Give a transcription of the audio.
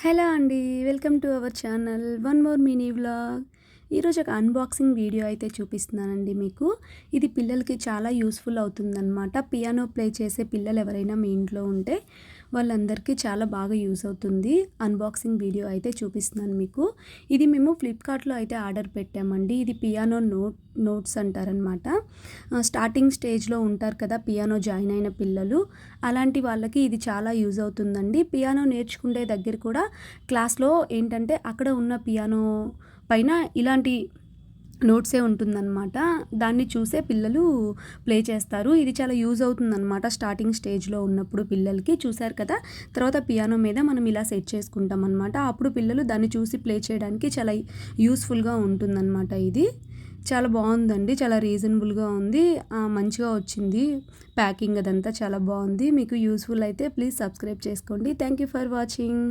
Hello అండి. Welcome to our channel. One more mini vlog. ఈరోజు ఒక అన్బాక్సింగ్ వీడియో అయితే చూపిస్తున్నానండి మీకు. ఇది పిల్లలకి చాలా యూస్ఫుల్ అవుతుందన్నమాట. పియానో ప్లే చేసే పిల్లలు ఎవరైనా మీ ఇంట్లో ఉంటే వాళ్ళందరికీ చాలా బాగా యూస్ అవుతుంది. అన్బాక్సింగ్ వీడియో అయితే చూపిస్తున్నాను మీకు. ఇది మేము ఫ్లిప్కార్ట్లో అయితే ఆర్డర్ పెట్టామండి. ఇది పియానో నోట్స్ అంటారనమాట. స్టార్టింగ్ స్టేజ్లో ఉంటారు కదా పియానో జాయిన్ అయిన పిల్లలు, అలాంటి వాళ్ళకి ఇది చాలా యూజ్ అవుతుందండి. పియానో నేర్చుకునే దగ్గర కూడా క్లాస్లో ఏంటంటే అక్కడ ఉన్న పియానో పైన ఇలాంటి నోట్సే ఉంటుందన్నమాట. దాన్ని చూసే పిల్లలు ప్లే చేస్తారు. ఇది చాలా యూజ్ అవుతుందన్నమాట స్టార్టింగ్ స్టేజ్లో ఉన్నప్పుడు పిల్లలకి. చూసారు కదా, తర్వాత పియానో మీద మనం ఇలా సెట్ చేసుకుంటాం అనమాట. అప్పుడు పిల్లలు దాన్ని చూసి ప్లే చేయడానికి చాలా యూస్ఫుల్గా ఉంటుందన్నమాట. ఇది చాలా బాగుందండి, చాలా రీజనబుల్గా ఉంది, మంచిగా వచ్చింది. ప్యాకింగ్ అదంతా చాలా బాగుంది. మీకు యూస్ఫుల్ అయితే ప్లీజ్ సబ్స్క్రైబ్ చేసుకోండి. Thank you for watching.